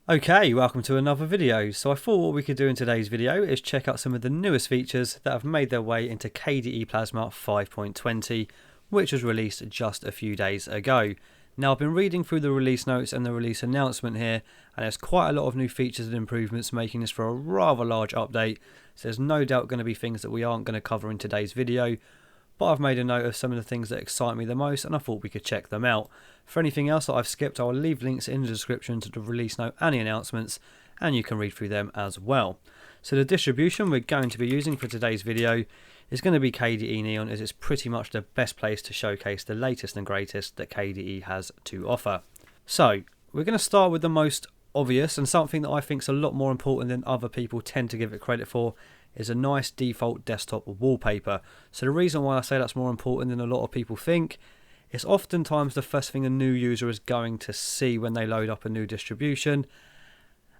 Okay, welcome to another video. So I thought what we could do in today's video is check out some of the newest features that have made their way into KDE Plasma 5.20, which was released just a few days ago. Now I've been reading through the release notes and the release announcement here, and there's quite a lot of new features and improvements, making this for a rather large update. So there's no doubt going to be things that we aren't going to cover in today's video, but I've made a note of some of the things that excite me the most and I thought we could check them out. For anything else that I've skipped, I'll leave links in the description to the release note and the announcements, and you can read through them as well. So the distribution we're going to be using for today's video is going to be KDE Neon, as it's pretty much the best place to showcase the latest and greatest that KDE has to offer. So we're going to start with the most obvious, and something that I think is a lot more important than other people tend to give it credit for, is a nice default desktop wallpaper. So the reason why I say that's more important than a lot of people think, it's oftentimes the first thing a new user is going to see when they load up a new distribution.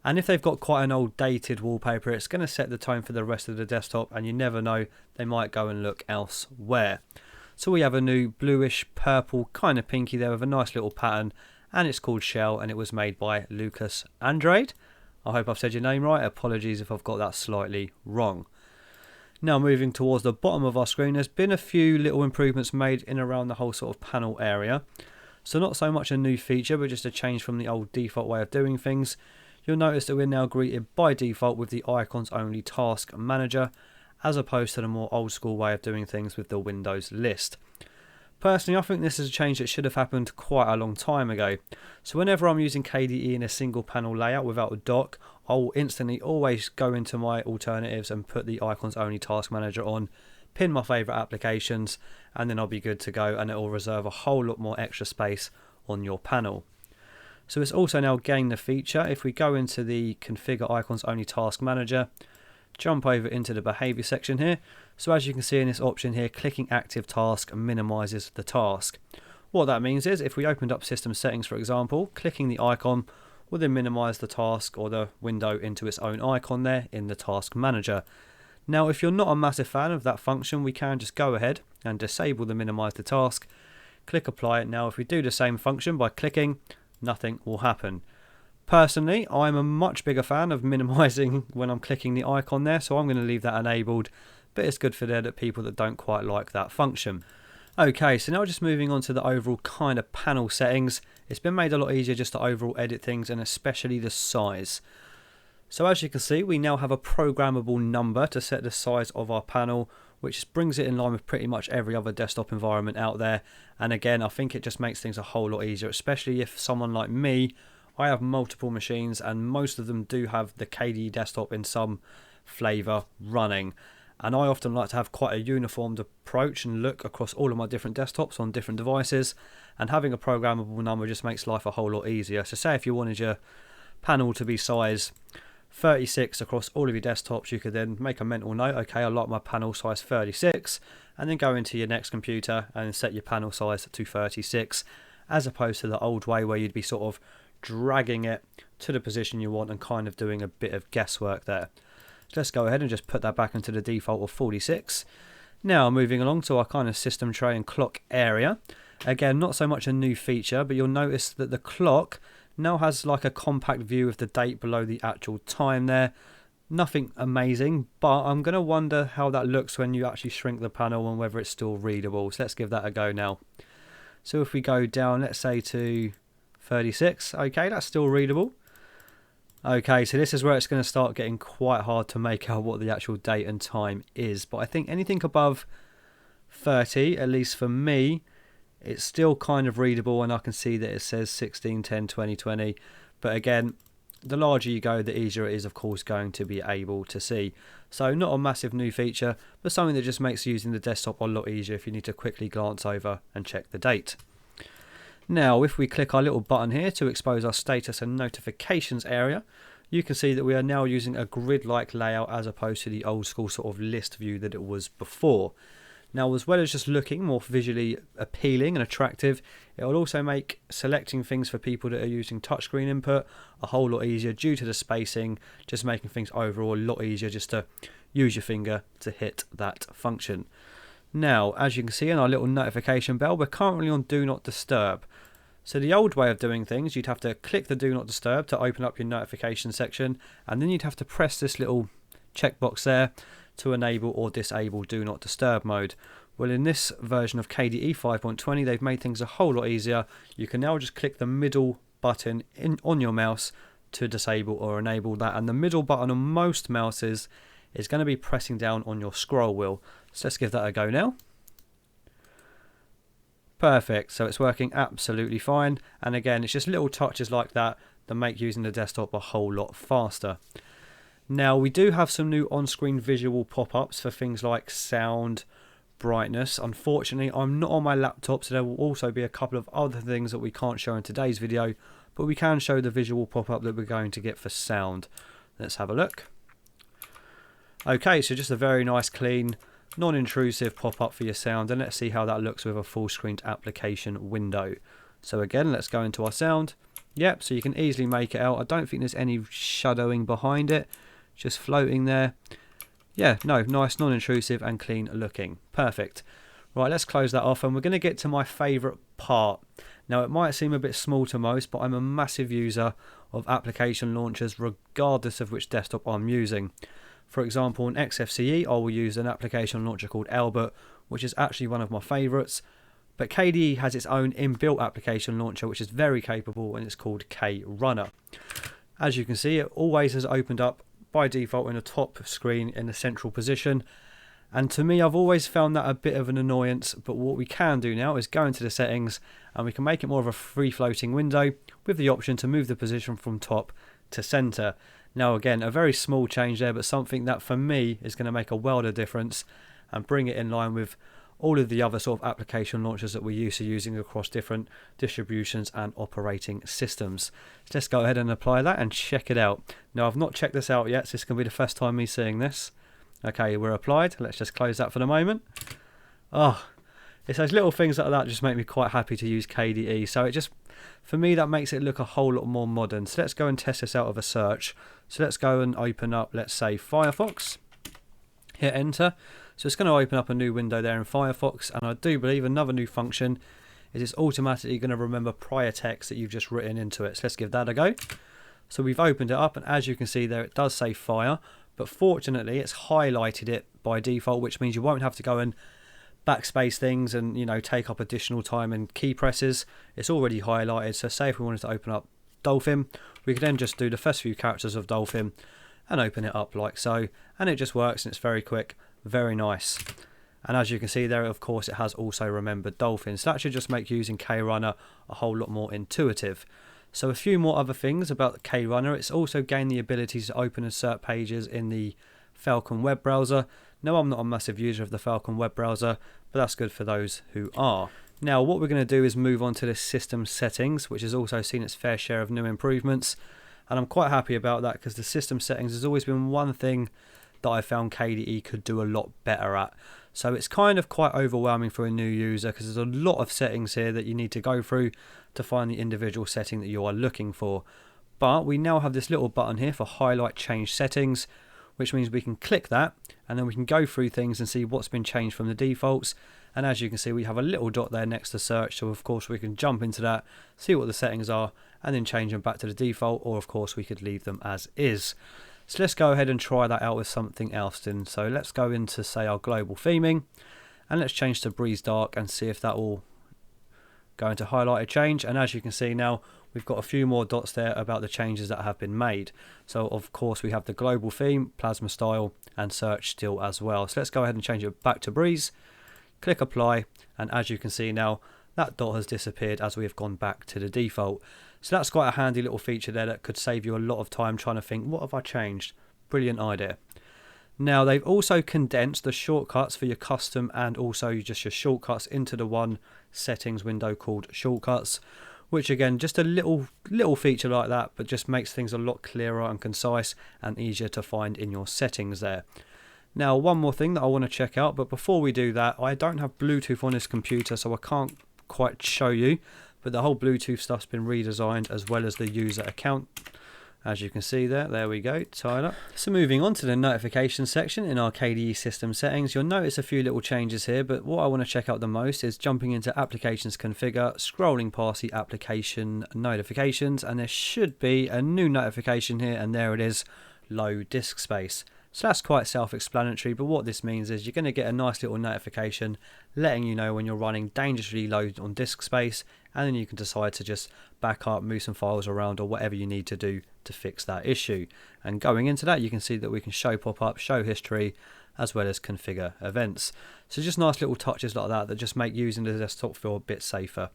And if they've got quite an old dated wallpaper, it's going to set the tone for the rest of the desktop, and you never know, they might go and look elsewhere. So we have a new bluish purple kind of pinky there with a nice little pattern, and it's called Shell, and it was made by Lucas Andrade. I hope I've said your name right. Apologies if I've got that slightly wrong. Now moving towards the bottom of our screen, there's been a few little improvements made in around the whole sort of panel area. So not so much a new feature, but just a change from the old default way of doing things. You'll notice that we're now greeted by default with the icons only task manager, as opposed to the more old school way of doing things with the Windows list. Personally, I think this is a change that should have happened quite a long time ago. So whenever I'm using KDE in a single panel layout without a dock, I will instantly always go into my alternatives and put the icons only task manager on, pin my favourite applications, and then I'll be good to go, and it will reserve a whole lot more extra space on your panel. So it's also now gained the feature. If we go into the configure icons only task manager, jump over into the behavior section here. So as you can see in this option here, clicking active task minimizes the task. What that means is, if we opened up system settings, for example, clicking the icon will then minimize the task or the window into its own icon there in the task manager. Now if you're not a massive fan of that function, we can just go ahead and disable the minimize the task, click apply it. Now if we do the same function by clicking, nothing will happen. Personally, I'm a much bigger fan of minimizing when I'm clicking the icon there, so I'm going to leave that enabled, but it's good for the people that don't quite like that function. Okay, so now just moving on to the overall kind of panel settings. It's been made a lot easier just to overall edit things, and especially the size. So as you can see, we now have a programmable number to set the size of our panel, which brings it in line with pretty much every other desktop environment out there. And again, I think it just makes things a whole lot easier, especially if someone like me, I have multiple machines and most of them do have the KDE desktop in some flavour running. And I often like to have quite a uniformed approach and look across all of my different desktops on different devices. And having a programmable number just makes life a whole lot easier. So say if you wanted your panel to be size 36 across all of your desktops, you could then make a mental note, okay, I like my panel size 36, and then go into your next computer and set your panel size to 36, as opposed to the old way where you'd be sort of dragging it to the position you want and kind of doing a bit of guesswork there. So let's go ahead and just put that back into the default of 46. Now moving along to our kind of system tray and clock area. Again, not so much a new feature, but you'll notice that the clock now has like a compact view of the date below the actual time there. Nothing amazing, but I'm going to wonder how that looks when you actually shrink the panel and whether it's still readable. So let's give that a go now. So if we go down, let's say to 36, okay, that's still readable. Okay, so this is where it's going to start getting quite hard to make out what the actual date and time is. But I think anything above 30, at least for me, it's still kind of readable, and I can see that it says 16/10/2020. But again, the larger you go, the easier it is, of course, going to be able to see. So not a massive new feature, but something that just makes using the desktop a lot easier if you need to quickly glance over and check the date. Now, if we click our little button here to expose our status and notifications area, you can see that we are now using a grid-like layout as opposed to the old school sort of list view that it was before. Now, as well as just looking more visually appealing and attractive, it will also make selecting things for people that are using touchscreen input a whole lot easier due to the spacing, just making things overall a lot easier just to use your finger to hit that function. Now, as you can see in our little notification bell, we're currently on Do Not Disturb. So the old way of doing things, you'd have to click the Do Not Disturb to open up your notification section, and then you'd have to press this little checkbox there to enable or disable Do Not Disturb mode. Well, in this version of KDE 5.20, they've made things a whole lot easier. You can now just click the middle button on your mouse to disable or enable that, and the middle button on most mouses is going to be pressing down on your scroll wheel. So let's give that a go now. Perfect, so it's working absolutely fine, and again it's just little touches like that that make using the desktop a whole lot faster. Now we do have some new on-screen visual pop-ups for things like sound, brightness. Unfortunately I'm not on my laptop, so there will also be a couple of other things that we can't show in today's video, but we can show the visual pop-up that we're going to get for sound. Let's have a look. Okay, so just a very nice clean non-intrusive pop-up for your sound, and let's see how that looks with a full screened application window. So again, let's go into our sound. Yep, so you can easily make it out. I don't think there's any shadowing behind it, just floating there. Yeah, no, nice, non-intrusive and clean looking. Perfect. Right, let's close that off, and we're going to get to my favourite part. Now it might seem a bit small to most, but I'm a massive user of application launchers regardless of which desktop I'm using. For example, in XFCE, I will use an application launcher called Albert, which is actually one of my favourites. But KDE has its own inbuilt application launcher, which is very capable, and it's called KRunner. As you can see, it always has opened up by default in the top screen in the central position. And to me, I've always found that a bit of an annoyance. But what we can do now is go into the settings, and we can make it more of a free-floating window with the option to move the position from top to centre. Now again, a very small change there, but something that for me is going to make a world of difference and bring it in line with all of the other sort of application launchers that we're used to using across different distributions and operating systems. So let's go ahead and apply that and check it out. Now I've not checked this out yet, so this is going to be the first time me seeing this. Okay, we're applied. Let's just close that for the moment. Oh, it's those little things like that just make me quite happy to use KDE. So it just, for me, that makes it look a whole lot more modern. So let's go and test this out of a search. So let's go and open up, let's say, Firefox. Hit enter. So it's going to open up a new window there in Firefox. And I do believe another new function is it's automatically going to remember prior text that you've just written into it. So let's give that a go. So we've opened it up, and as you can see there, it does say fire. But fortunately, it's highlighted it by default, which means you won't have to go and backspace things and, you know, take up additional time and key presses. It's already highlighted. So say if we wanted to open up Dolphin, we could then just do the first few characters of Dolphin and open it up like so, and it just works, and it's very quick, very nice. And as you can see there, of course, it has also remembered Dolphin, so that should just make using KRunner a whole lot more intuitive. So a few more other things about KRunner. It's also gained the ability to open and insert pages in the Falcon web browser. Now I'm not a massive user of the Falcon web browser, but that's good for those who are. Now what we're going to do is move on to the system settings, which has also seen its fair share of new improvements, and I'm quite happy about that because the system settings has always been one thing that I found KDE could do a lot better at. So it's kind of quite overwhelming for a new user because there's a lot of settings here that you need to go through to find the individual setting that you are looking for. But we now have this little button here for highlight change settings, which means we can click that and then we can go through things and see what's been changed from the defaults. And as you can see, we have a little dot there next to search, so of course we can jump into that, see what the settings are, and then change them back to the default, or of course we could leave them as is. So let's go ahead and try that out with something else then. So let's go into, say, our global theming, and let's change to Breeze Dark and see if that will go into highlighted change. And as you can see now, we've got a few more dots there about the changes that have been made. So of course we have the global theme, plasma style, and search still as well. So let's go ahead and change it back to Breeze, click apply, and as you can see now, that dot has disappeared as we have gone back to the default. So that's quite a handy little feature there that could save you a lot of time trying to think, what have I changed? Brilliant idea. Now they've also condensed the shortcuts for your custom and also just your shortcuts into the one settings window called shortcuts, which again, just a little feature like that, but just makes things a lot clearer and concise and easier to find in your settings there. Now one more thing that I want to check out, but before we do that, I don't have Bluetooth on this computer, so I can't quite show you, but the whole Bluetooth stuff's been redesigned as well as the user account As you can see there we go, tied up. So moving on to the notification section in our KDE system settings, you'll notice a few little changes here, but what I want to check out the most is jumping into Applications Configure, scrolling past the application notifications, and there should be a new notification here, and there it is, low disk space. So that's quite self-explanatory, but what this means is you're going to get a nice little notification letting you know when you're running dangerously low on disk space, and then you can decide to just back up, move some files around, or whatever you need to do to fix that issue. And going into that, you can see that we can show pop-up, show history, as well as configure events. So just nice little touches like that just make using the desktop feel a bit safer.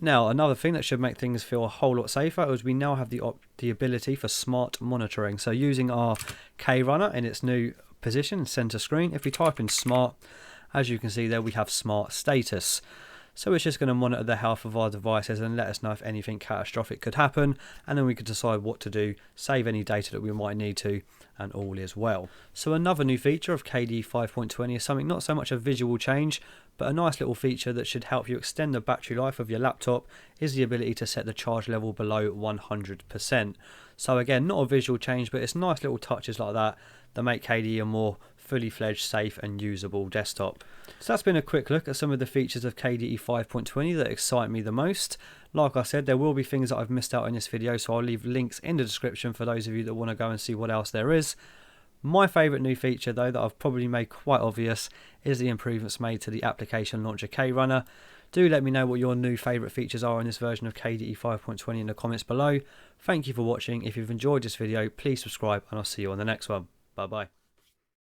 Now, another thing that should make things feel a whole lot safer is we now have the ability for smart monitoring. So using our KRunner in its new position, center screen, if we type in smart, as you can see there, we have smart status. So it's just going to monitor the health of our devices and let us know if anything catastrophic could happen, and then we can decide what to do, save any data that we might need to, and all is well. So another new feature of KDE 5.20 is something not so much a visual change, but a nice little feature that should help you extend the battery life of your laptop is the ability to set the charge level below 100%. So again, not a visual change, but it's nice little touches like that that make KDE a more fully fledged, safe and usable desktop. So that's been a quick look at some of the features of KDE 5.20 that excite me the most. Like I said, there will be things that I've missed out in this video, so I'll leave links in the description for those of you that want to go and see what else there is. My favourite new feature though that I've probably made quite obvious is the improvements made to the application launcher KRunner. Do let me know what your new favourite features are in this version of KDE 5.20 in the comments below. Thank you for watching. If you've enjoyed this video, please subscribe and I'll see you on the next one. Bye bye.